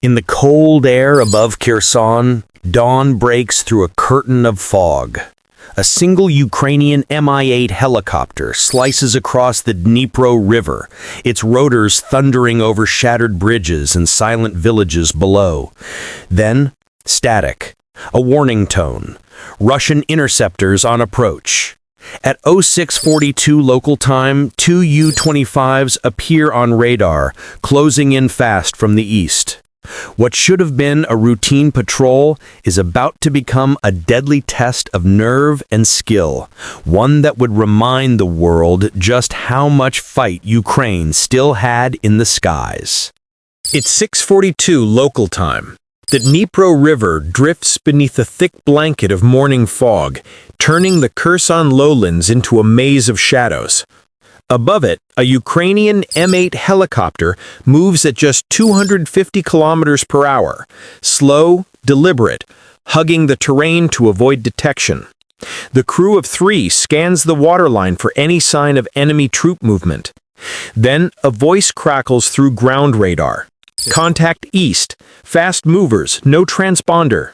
In the cold air above Kherson, dawn breaks through a curtain of fog. A single Ukrainian Mi-8 helicopter slices across the Dnipro River, its rotors thundering over shattered bridges and silent villages below. Then, static, a warning tone. Russian interceptors on approach. At 0642 local time, two U-25s appear on radar, closing in fast from the east. What should have been a routine patrol is about to become a deadly test of nerve and skill, one that would remind the world just how much fight Ukraine still had in the skies. It's 6:42 local time. The Dnipro River drifts beneath a thick blanket of morning fog, turning the Kherson lowlands into a maze of shadows. Above it, a Ukrainian Mi-8 helicopter moves at just 250 kilometers per hour, slow, deliberate, hugging the terrain to avoid detection. The crew of three scans the waterline for any sign of enemy troop movement. Then a voice crackles through ground radar. Contact east, fast movers, no transponder.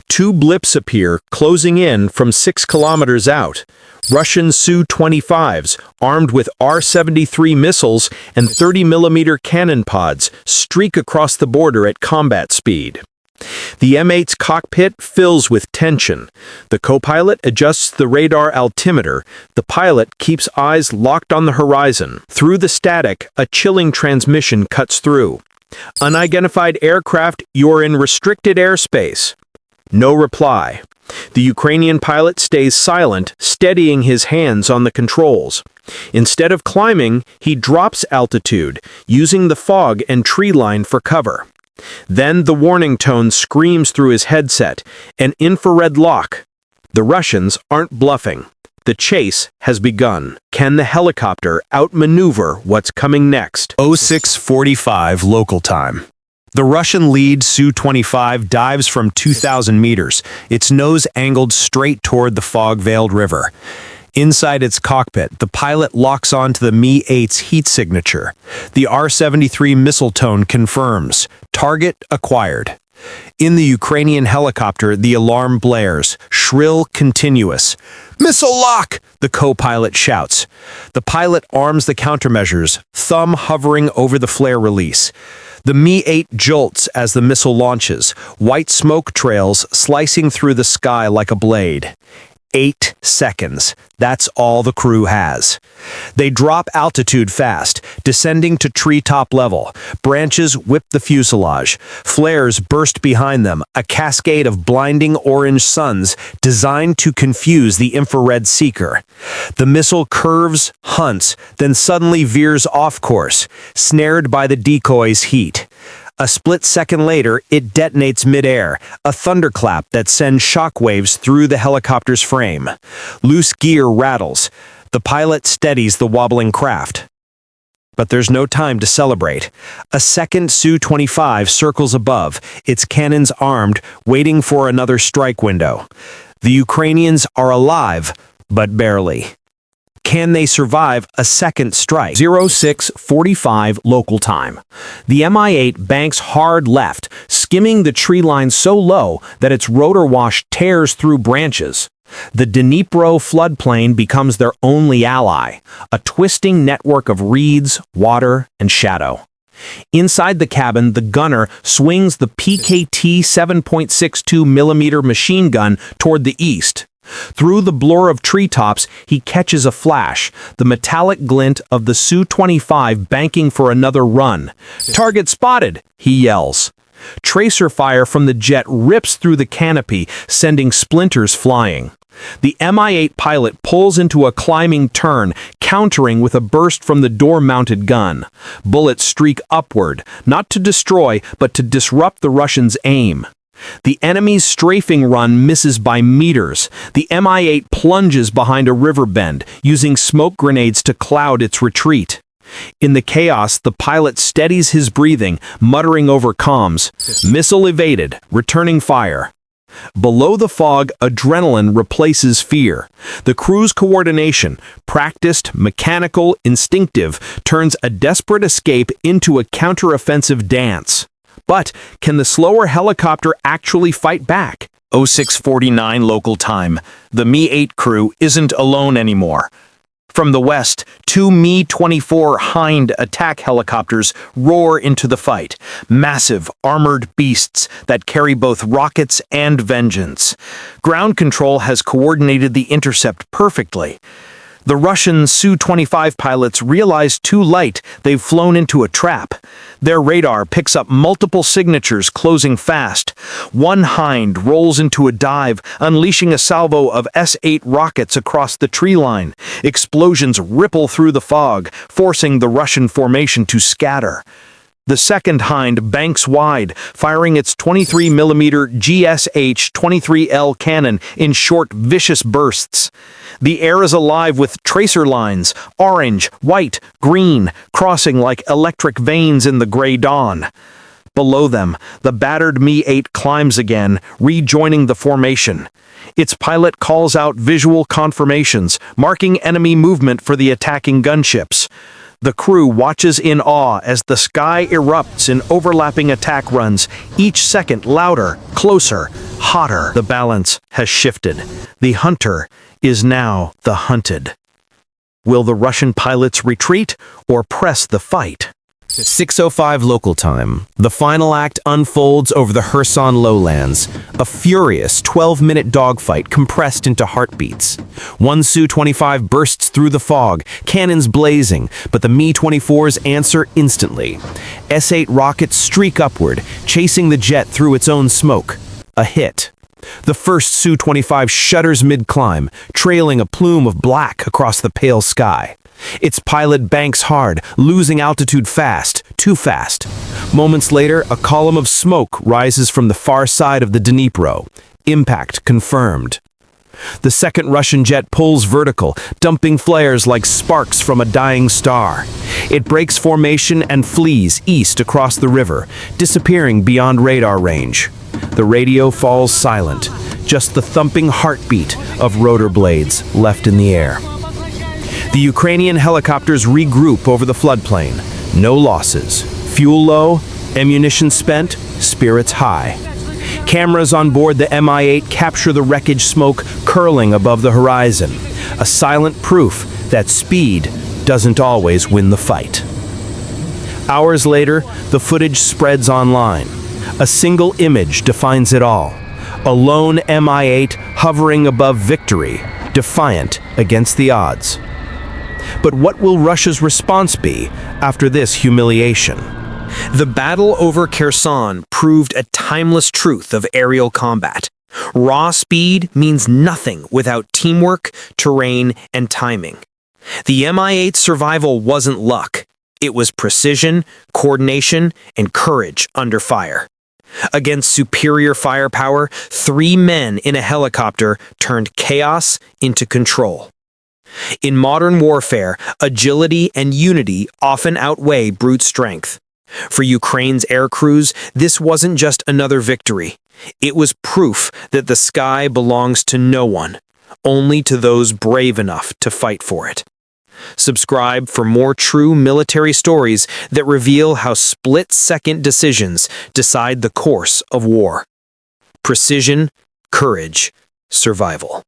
Two blips appear, closing in from 6 kilometers out. Russian Su-25s, armed with R-73 missiles and 30mm cannon pods, streak across the border at combat speed. The Mi-8's cockpit fills with tension. The co-pilot adjusts the radar altimeter. The pilot keeps eyes locked on the horizon. Through the static, a chilling transmission cuts through. Unidentified aircraft, you're in restricted airspace. No reply. The Ukrainian pilot stays silent, steadying his hands on the controls. Instead of climbing, he drops altitude, using the fog and tree line for cover. Then the warning tone screams through his headset, an infrared lock. The Russians aren't bluffing. The chase has begun. Can the helicopter outmaneuver what's coming next? 0645 local time. The Russian lead Su-25 dives from 2,000 meters, its nose angled straight toward the fog-veiled river. Inside its cockpit, the pilot locks onto the Mi-8's heat signature. The R-73 missile tone confirms. Target acquired. In the Ukrainian helicopter, the alarm blares, shrill, continuous. "Missile lock!" the co-pilot shouts. The pilot arms the countermeasures, thumb hovering over the flare release. The Mi-8 jolts as the missile launches, white smoke trails slicing through the sky like a blade. 8 seconds. That's all the crew has. They drop altitude fast, descending to treetop level. Branches whip the fuselage. Flares burst behind them, a cascade of blinding orange suns designed to confuse the infrared seeker. The missile curves, hunts, then suddenly veers off course, snared by the decoy's heat. A split second later, it detonates midair, a thunderclap that sends shockwaves through the helicopter's frame. Loose gear rattles. The pilot steadies the wobbling craft. But there's no time to celebrate. A second Su-25 circles above, its cannons armed, waiting for another strike window. The Ukrainians are alive, but barely. Can they survive a second strike? 0645 local time. The Mi-8 banks hard left, skimming the tree line so low that its rotor wash tears through branches. The Dnipro floodplain becomes their only ally, a twisting network of reeds, water, and shadow. Inside the cabin, the gunner swings the PKT 7.62mm machine gun toward the east. Through the blur of treetops, he catches a flash, the metallic glint of the Su-25 banking for another run. "Target spotted!" he yells. Tracer fire from the jet rips through the canopy, sending splinters flying. The Mi-8 pilot pulls into a climbing turn, countering with a burst from the door-mounted gun. Bullets streak upward, not to destroy, but to disrupt the Russians' aim. The enemy's strafing run misses by meters. The Mi-8 plunges behind a river bend, using smoke grenades to cloud its retreat. In the chaos, the pilot steadies his breathing, muttering over comms. Missile evaded, returning fire. Below the fog, adrenaline replaces fear. The crew's coordination, practiced, mechanical, instinctive, turns a desperate escape into a counteroffensive dance. But can the slower helicopter actually fight back? 0649 local time. The Mi-8 crew isn't alone anymore. From the west, two Mi-24 Hind attack helicopters roar into the fight, massive, armored beasts that carry both rockets and vengeance. Ground control has coordinated the intercept perfectly. The Russian Su-25 pilots realize too late they've flown into a trap. Their radar picks up multiple signatures closing fast. One Hind rolls into a dive, unleashing a salvo of S-8 rockets across the tree line. Explosions ripple through the fog, forcing the Russian formation to scatter. The second Hind banks wide, firing its 23mm GSH-23L cannon in short, vicious bursts. The air is alive with tracer lines, orange, white, green, crossing like electric veins in the gray dawn. Below them, the battered Mi-8 climbs again, rejoining the formation. Its pilot calls out visual confirmations, marking enemy movement for the attacking gunships. The crew watches in awe as the sky erupts in overlapping attack runs, each second louder, closer, hotter. The balance has shifted. The hunter is now the hunted. Will the Russian pilots retreat or press the fight? 6:05 local time. The final act unfolds over the Kherson lowlands, a furious 12-minute dogfight compressed into heartbeats. One Su-25 bursts through the fog, cannons blazing, but the Mi-24s answer instantly. S-8 rockets streak upward, chasing the jet through its own smoke. A hit. The first Su-25 shudders mid-climb, trailing a plume of black across the pale sky. Its pilot banks hard, losing altitude fast, too fast. Moments later, a column of smoke rises from the far side of the Dnipro. Impact confirmed. The second Russian jet pulls vertical, dumping flares like sparks from a dying star. It breaks formation and flees east across the river, disappearing beyond radar range. The radio falls silent, just the thumping heartbeat of rotor blades left in the air. The Ukrainian helicopters regroup over the floodplain. No losses. Fuel low, ammunition spent, spirits high. Cameras on board the Mi-8 capture the wreckage smoke curling above the horizon, a silent proof that speed doesn't always win the fight. Hours later, the footage spreads online. A single image defines it all. A lone Mi-8 hovering above victory, defiant against the odds. But what will Russia's response be after this humiliation? The battle over Kherson proved a timeless truth of aerial combat. Raw speed means nothing without teamwork, terrain, and timing. The Mi-8's survival wasn't luck. It was precision, coordination, and courage under fire. Against superior firepower, 3 men in a helicopter turned chaos into control. In modern warfare, agility and unity often outweigh brute strength. For Ukraine's air crews, this wasn't just another victory. It was proof that the sky belongs to no one, only to those brave enough to fight for it. Subscribe for more true military stories that reveal how split-second decisions decide the course of war. Precision, courage, survival.